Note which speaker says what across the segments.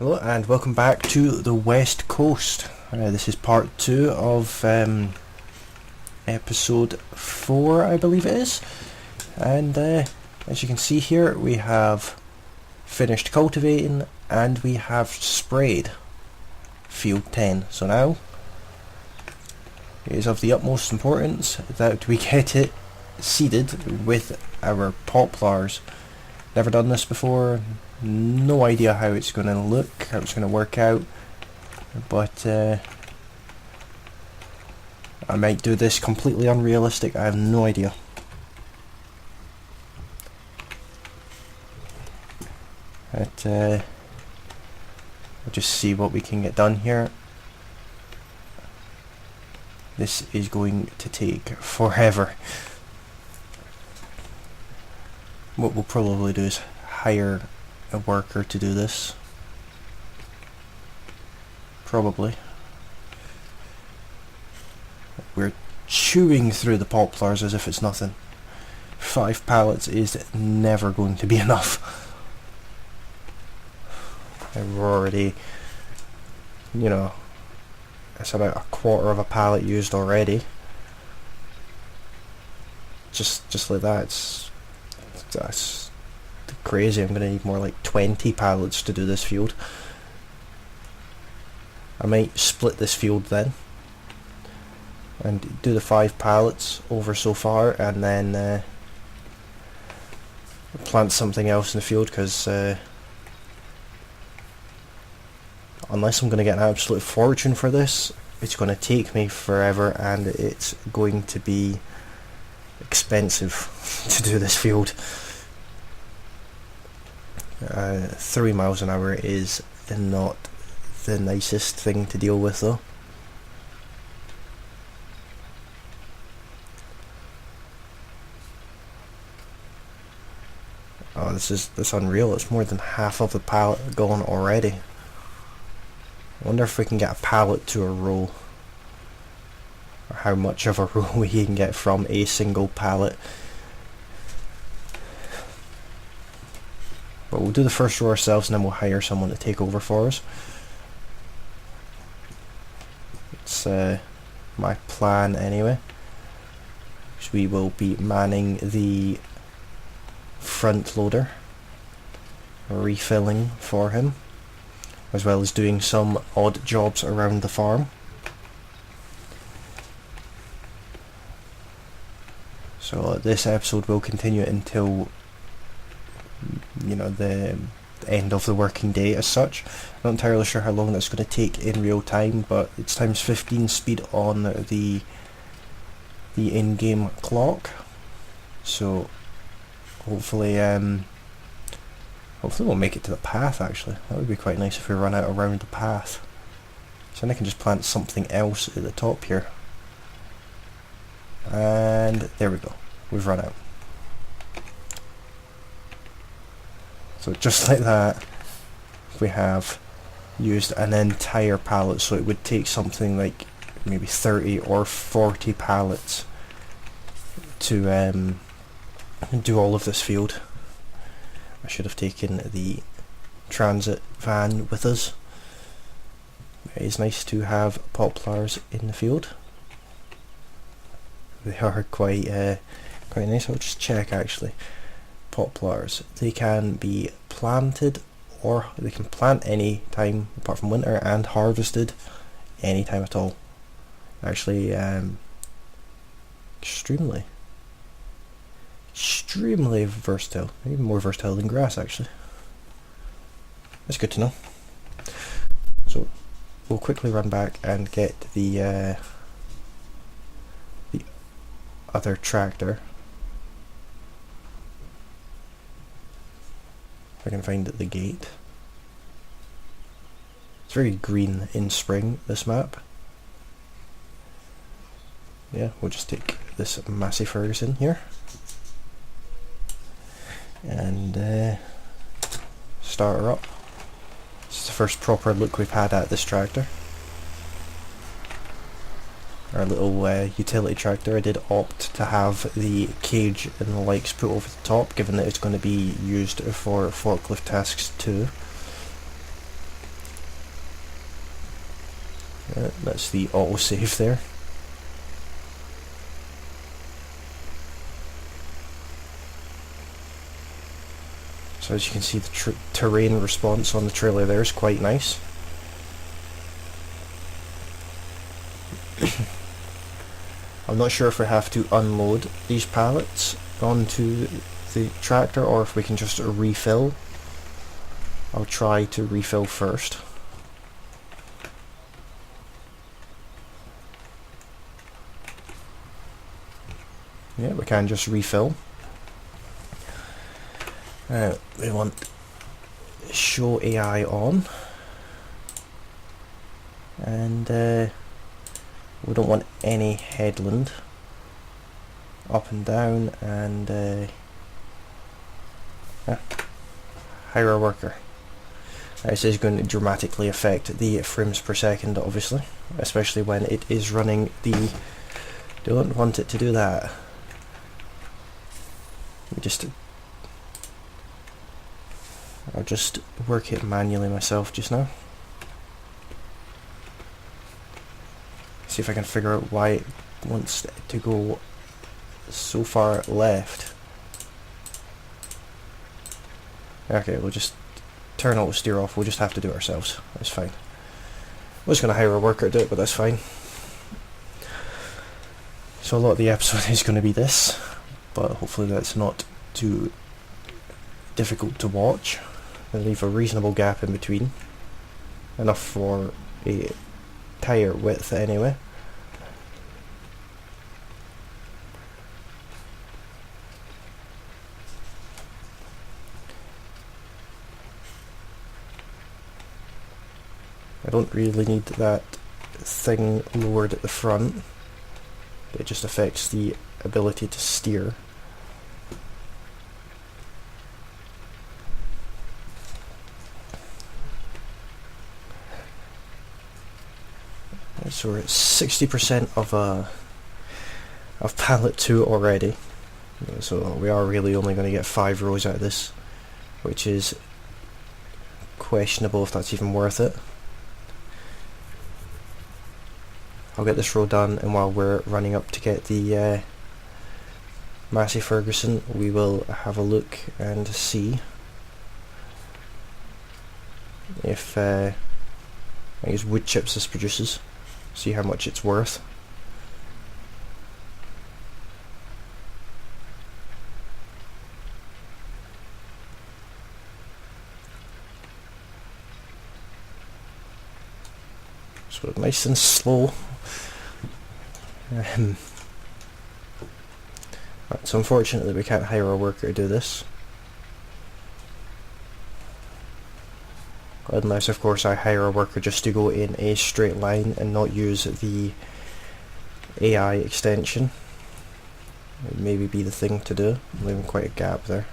Speaker 1: Hello and welcome back to the West Coast. This is part 2 of episode 4, I believe it is. And as you can see here, we have finished cultivating and we have sprayed field 10. So now it is of the utmost importance that we get it seeded with our poplars. Never done this before. No idea how it's going to look, how it's going to work out, but I might do this completely unrealistic, I have no idea. But we'll just see what we can get done here. This is going to take forever. What we'll probably do is hire a worker to do this. Probably. We're chewing through the poplars as if it's nothing. 5 pallets is never going to be enough. And we're already, you know, it's about a quarter of a pallet used already. Just like that, that's crazy. I'm going to need more like 20 pallets to do this field. I might split this field then and do the 5 pallets over so far and then plant something else in the field, because unless I'm going to get an absolute fortune for this, it's going to take me forever and it's going to be expensive to do this field. 3 miles an hour is not the nicest thing to deal with though. Oh, that's unreal. It's more than half of the pallet gone already. I wonder if we can get a pallet to a row, or how much of a row we can get from a single pallet. But we'll do the first row ourselves and then we'll hire someone to take over for us. It's my plan anyway. So we will be manning the front loader, refilling for him, as well as doing some odd jobs around the farm. So this episode will continue until, you know, the end of the working day as such. I'm not entirely sure how long that's going to take in real time, but it's times 15 speed on the in-game clock. So hopefully we'll make it to the path. Actually, that would be quite nice if we run out around the path. So then I can just plant something else at the top here. And there we go. We've run out. So just like that, we have used an entire pallet, so it would take something like maybe 30 or 40 pallets to do all of this field. I should have taken the transit van with us. It is nice to have poplars in the field. They are quite nice. I'll just check actually. Poplars, they can be planted, or they can plant any time apart from winter, and harvested any time at all. Actually, extremely versatile, even more versatile than grass actually. That's good to know. So we'll quickly run back and get the other tractor. If I can find the gate. It's very green in spring, this map. Yeah, we'll just take this Massey Ferguson here and start her up. This is the first proper look we've had at this tractor. Our little utility tractor. I did opt to have the cage and the likes put over the top, given that it's going to be used for forklift tasks too. That's the autosave there. So as you can see, the terrain response on the trailer there is quite nice. I'm not sure if we have to unload these pallets onto the tractor or if we can just refill. I'll try to refill first. Yeah, we can just refill. We want show AI on, and we don't want any headland up and down, and hire a worker. This is going to dramatically affect the frames per second, obviously, especially when it is running the... Don't want it to do that. I'll just work it manually myself just now. See if I can figure out why it wants to go so far left. Okay, we'll just turn auto steer off. We'll just have to do it ourselves. That's fine. We're just going to hire a worker to do it, but that's fine. So a lot of the episode is going to be this, but hopefully that's not too difficult to watch. I'll leave a reasonable gap in between, enough for a tyre width anyway. I don't really need that thing lowered at the front. It just affects the ability to steer. So we're at 60% of pallet 2 already. So we are really only going to get 5 rows out of this, which is questionable if that's even worth it. I'll get this row done, and while we're running up to get the Massey Ferguson, we will have a look and see if I use wood chips this produces, see how much it's worth. So nice and slow. Right, so unfortunately we can't hire a worker to do this. Unless of course I hire a worker just to go in a straight line and not use the AI extension. It would maybe be the thing to do, leaving quite a gap there.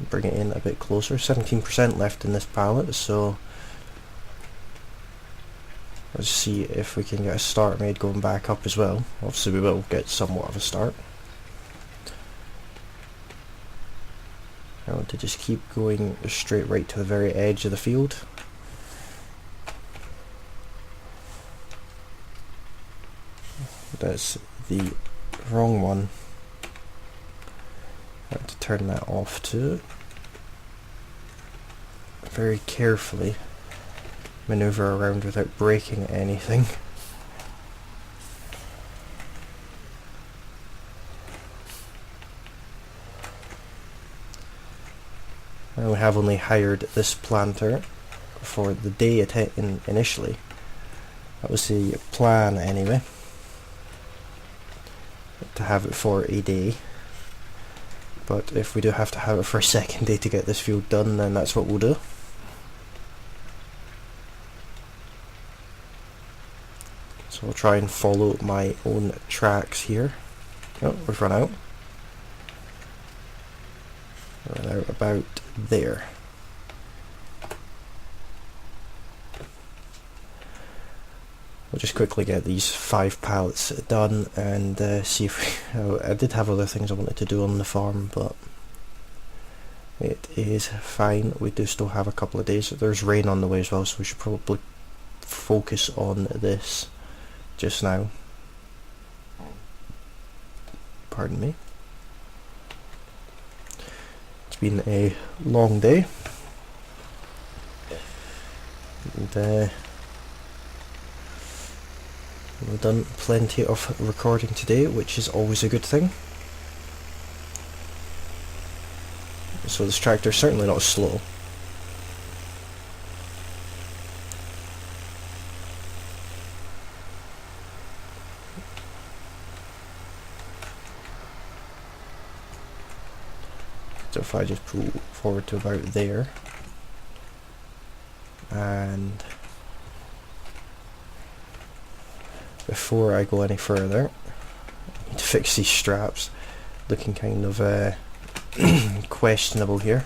Speaker 1: Bring it in a bit closer, 17% left in this pallet, so let's see if we can get a start made going back up as well. Obviously we will get somewhat of a start. I want to just keep going straight right to the very edge of the field. That's the wrong one. I have to turn that off too. Very carefully maneuver around without breaking anything. And we have only hired this planter for the day initially. That was the plan anyway, to have it for a day. But if we do have to have it for a second day to get this field done, then that's what we'll do. So I'll try and follow my own tracks here. Oh, we've run out. Run out about there. We'll just quickly get these 5 pallets done and see if we... I did have other things I wanted to do on the farm, but It is fine. We do still have a couple of days. There's rain on the way as well, so we should probably focus on this just now. Pardon me. It's been a long day. And we've done plenty of recording today, which is always a good thing. So this tractor is certainly not slow. So if I just pull forward to about there, and before I go any further, I need to fix these straps, looking kind of questionable here.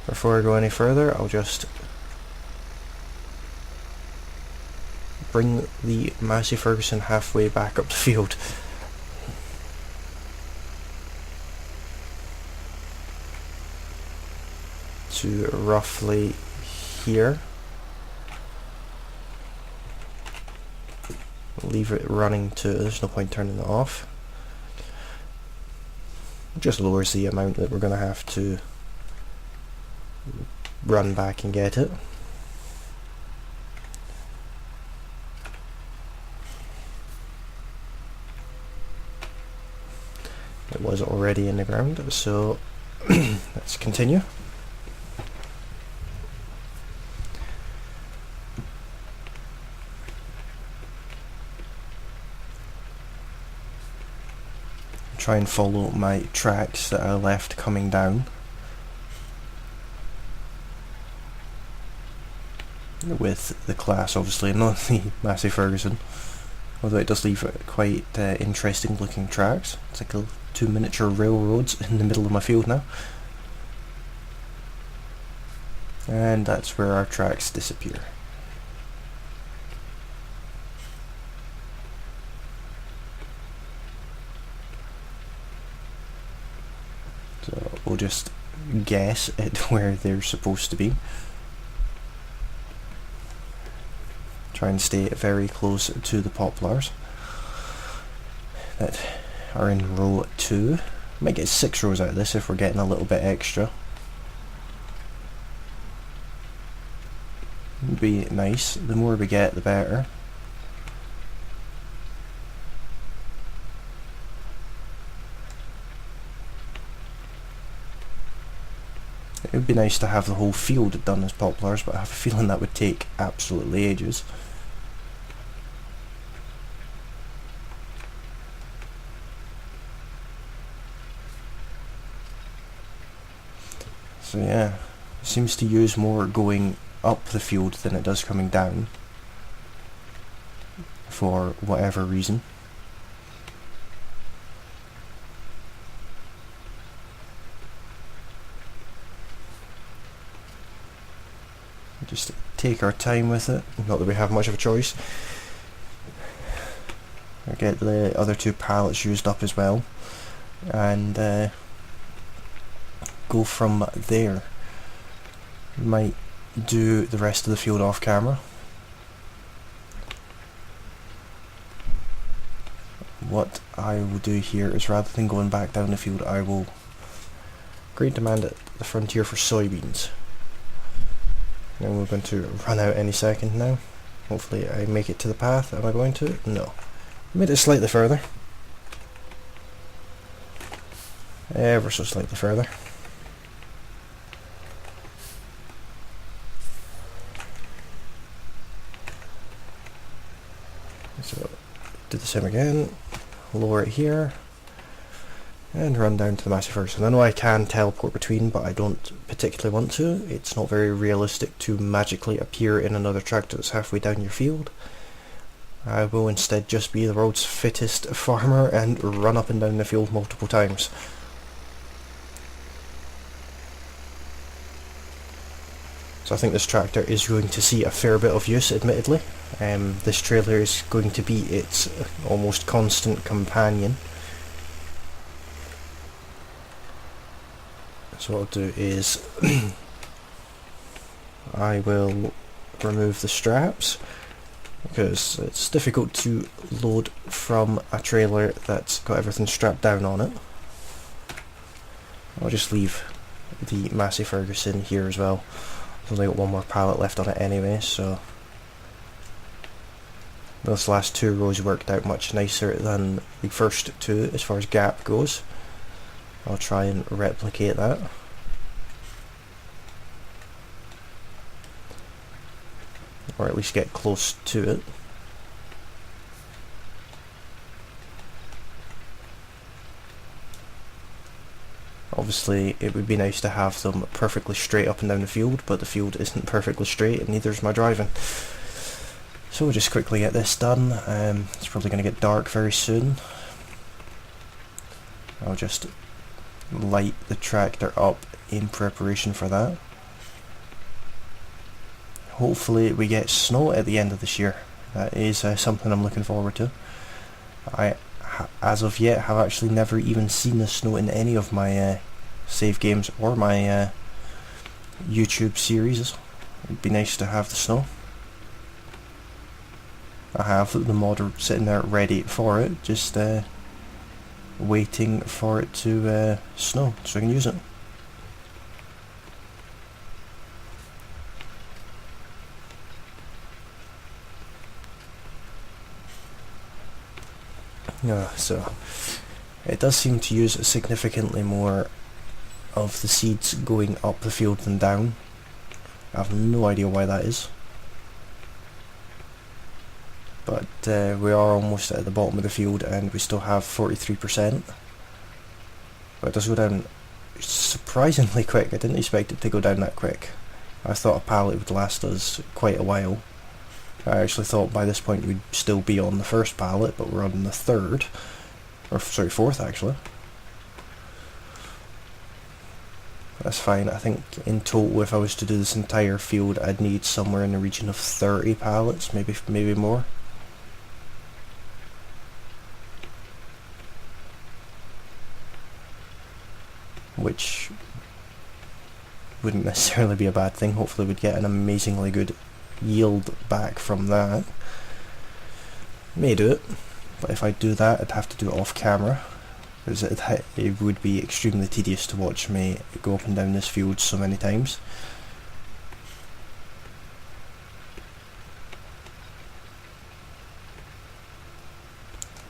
Speaker 1: Before I go any further, I'll just bring the Massey Ferguson halfway back up the field. To roughly here. Leave it running to, there's no point turning it off. Just lowers the amount that we're going to have to run back and get it. It was already in the ground, so let's continue. Try and follow my tracks that I left coming down with the Claas, obviously, not the Massey Ferguson, although it does leave quite interesting looking tracks. It's like two miniature railroads in the middle of my field now, and that's where our tracks disappear. So we'll just guess at where they're supposed to be. Try and stay very close to the poplars that are in row 2. Might get 6 rows out of this if we're getting a little bit extra. Would be nice. The more we get, the better. It would be nice to have the whole field done as poplars, but I have a feeling that would take absolutely ages. So yeah, it seems to use more going up the field than it does coming down, for whatever reason. Just take our time with it, not that we have much of a choice. I'll get the other 2 pallets used up as well, and go from there. Might do the rest of the field off camera. What I will do here is, rather than going back down the field, I will create demand at the frontier for soybeans. And we're going to run out any second now. Hopefully I make it to the path. Am I going to? No. Made it slightly further. Ever so slightly further. So, do the same again. Lower it here. And run down to the Massey Ferguson. I know I can teleport between, but I don't particularly want to. It's not very realistic to magically appear in another tractor that's halfway down your field. I will instead just be the world's fittest farmer and run up and down the field multiple times. So I think this tractor is going to see a fair bit of use, admittedly. This trailer is going to be its almost constant companion. So what I'll do is I will remove the straps, because it's difficult to load from a trailer that's got everything strapped down on it. I'll just leave the Massey Ferguson here as well. I've only got one more pallet left on it anyway, so those last two rows worked out much nicer than the first two as far as gap goes. I'll try and replicate that. Or at least get close to it. Obviously it would be nice to have them perfectly straight up and down the field, but the field isn't perfectly straight and neither is my driving. So we'll just quickly get this done. It's probably going to get dark very soon. I'll just light the tractor up in preparation for that. Hopefully we get snow at the end of this year. That is something I'm looking forward to. I, as of yet, have actually never even seen the snow in any of my save games or my YouTube series. It'd be nice to have the snow. I have the mod sitting there ready for it, just waiting for it to snow so I can use it. So it does seem to use significantly more of the seeds going up the field than down. I have no idea why that is. But we are almost at the bottom of the field and we still have 43%. But it does go down surprisingly quick. I didn't expect it to go down that quick. I thought a pallet would last us quite a while. I actually thought by this point we'd still be on the first pallet, but we're on the third. Or sorry, fourth actually. That's fine. I think in total if I was to do this entire field I'd need somewhere in the region of 30 pallets, maybe more. Which wouldn't necessarily be a bad thing. Hopefully we'd get an amazingly good yield back from that. May do it, but if I do that I'd have to do it off camera, because it would be extremely tedious to watch me go up and down this field so many times.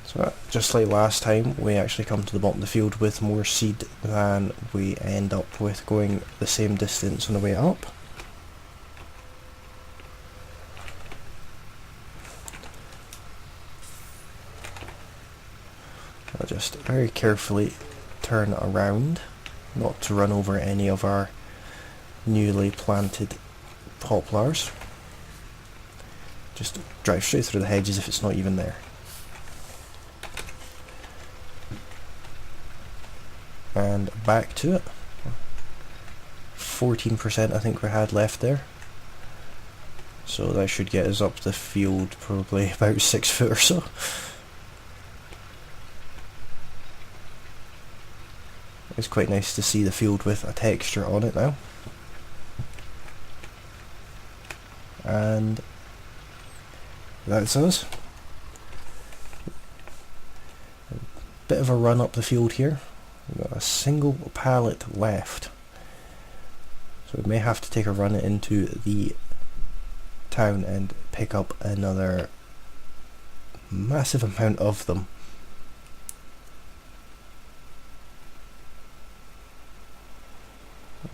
Speaker 1: So just like last time, we actually come to the bottom of the field with more seed than we end up with going the same distance on the way up. I'll just very carefully turn around, not to run over any of our newly planted poplars. Just drive straight through the hedges if it's not even there. And back to it. 14% I think we had left there. So that should get us up the field probably about 6 foot or so. It's quite nice to see the field with a texture on it now. And that's us. A bit of a run up the field here. We've got a single pallet left. So we may have to take a run into the town and pick up another massive amount of them.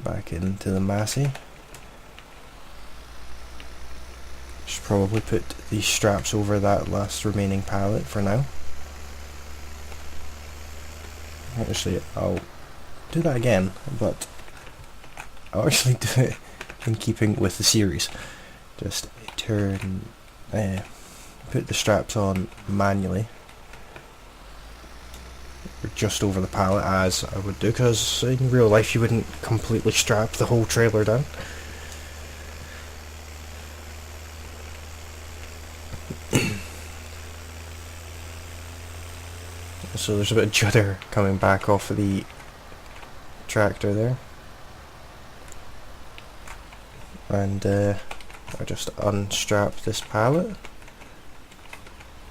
Speaker 1: Back into the Massey. Should probably put these straps over that last remaining pallet for now. Actually, I'll do that again, but I'll actually do it in keeping with the series. Just put the straps on manually, or just over the pallet as I would do, because in real life you wouldn't completely strap the whole trailer down. so there's a bit of judder coming back off of the tractor there. And I just unstrap this pallet,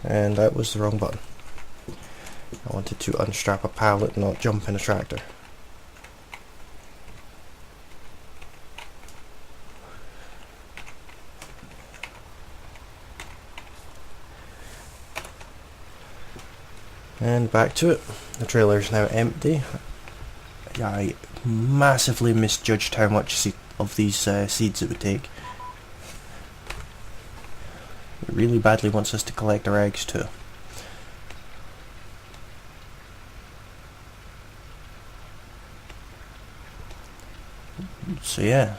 Speaker 1: and that was the wrong button. I wanted to unstrap a pallet, not jump in a tractor. And back to it. The trailer is now empty. I massively misjudged how much of these seeds it would take. It really badly wants us to collect our eggs too. So yeah,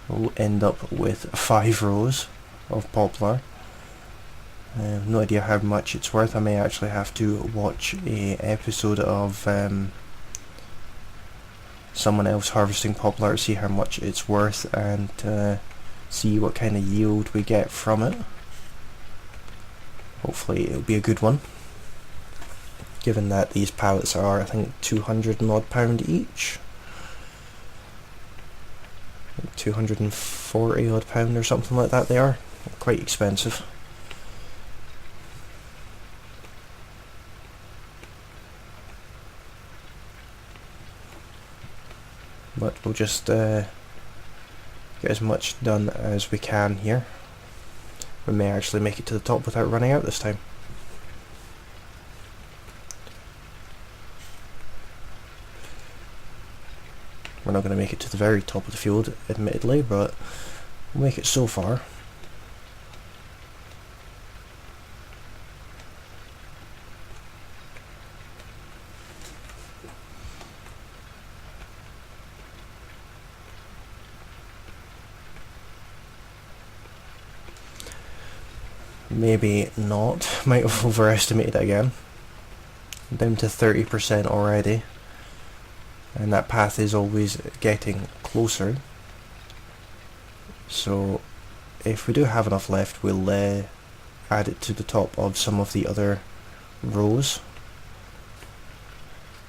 Speaker 1: we'll end up with 5 rows of poplar. I have no idea how much it's worth. I may actually have to watch a episode of someone else harvesting poplar to see how much it's worth and see what kind of yield we get from it. Hopefully it'll be a good one, given that these pallets are, I think, 200 and odd pound each. 240 odd pound or something like that they are. Quite expensive. But we'll just get as much done as we can here. We may actually make it to the top without running out this time. We're not going to make it to the very top of the field, admittedly, but we'll make it so far. Maybe not. Might have overestimated it again. I'm down to 30% already. And that path is always getting closer. So if we do have enough left, we'll add it to the top of some of the other rows.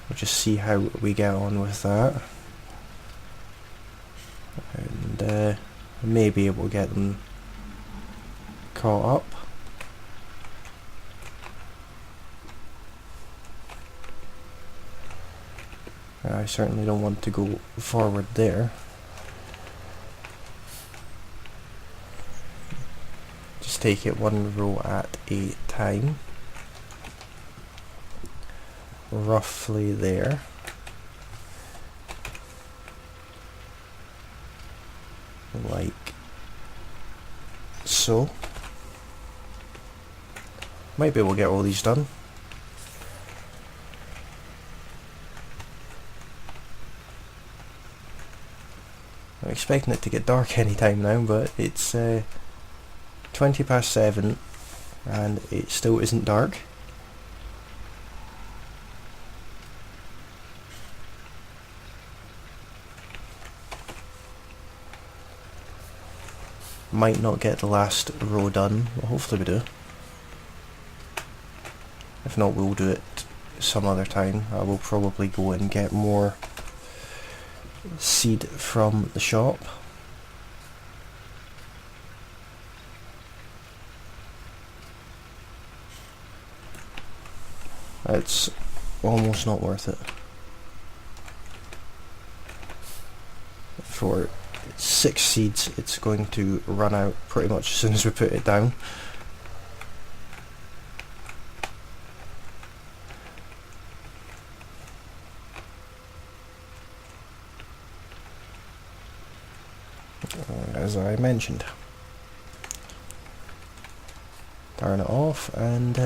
Speaker 1: We'll just see how we get on with that. And maybe we'll get them caught up. I certainly don't want to go forward there. Just take it one row at a time. Roughly there. Like so. Might be able to get all these done. I'm expecting it to get dark any time now, but it's 20 past 7 and it still isn't dark. Might not get the last row done, but hopefully we do. If not, we'll do it some other time. I will probably go and get more seed from the shop. It's almost not worth it. For 6 seeds, it's going to run out pretty much as soon as we put it down. As I mentioned. Turn it off and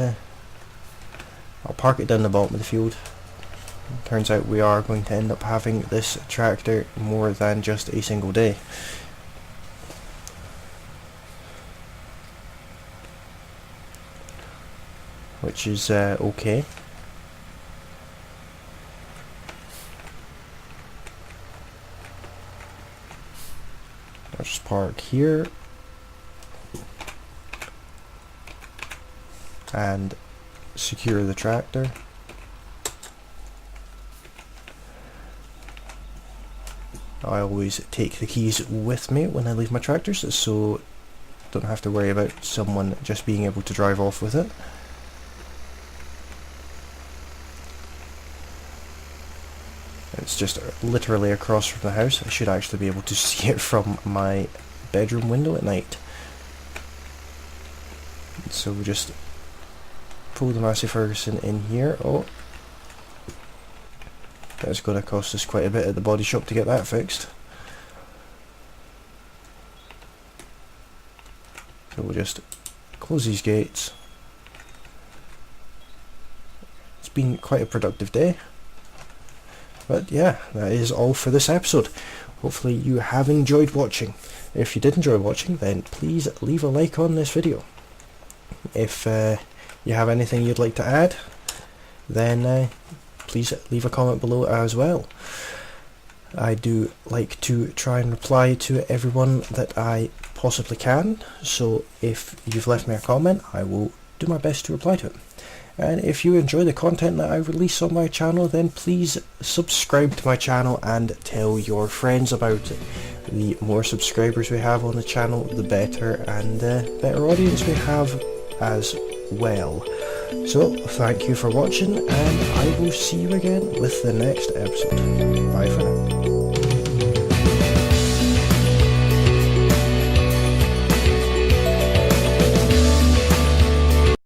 Speaker 1: I'll park it down the bottom of the field. Turns out we are going to end up having this tractor more than just a single day. Which is okay. I'll just park here and secure the tractor. I always take the keys with me when I leave my tractors, so don't have to worry about someone just being able to drive off with it. It's just literally across from the house. I should actually be able to see it from my bedroom window at night. So we just pull the Massey Ferguson in here. Oh, that's going to cost us quite a bit at the body shop to get that fixed. So we'll just close these gates. It's been quite a productive day. But yeah, that is all for this episode. Hopefully you have enjoyed watching. If you did enjoy watching, then please leave a like on this video. If you have anything you'd like to add, then please leave a comment below as well. I do like to try and reply to everyone that I possibly can, so if you've left me a comment, I will do my best to reply to it. And if you enjoy the content that I release on my channel, then please subscribe to my channel and tell your friends about it. The more subscribers we have on the channel, the better, and the better audience we have as well. So thank you for watching, and I will see you again with the next episode. Bye for now.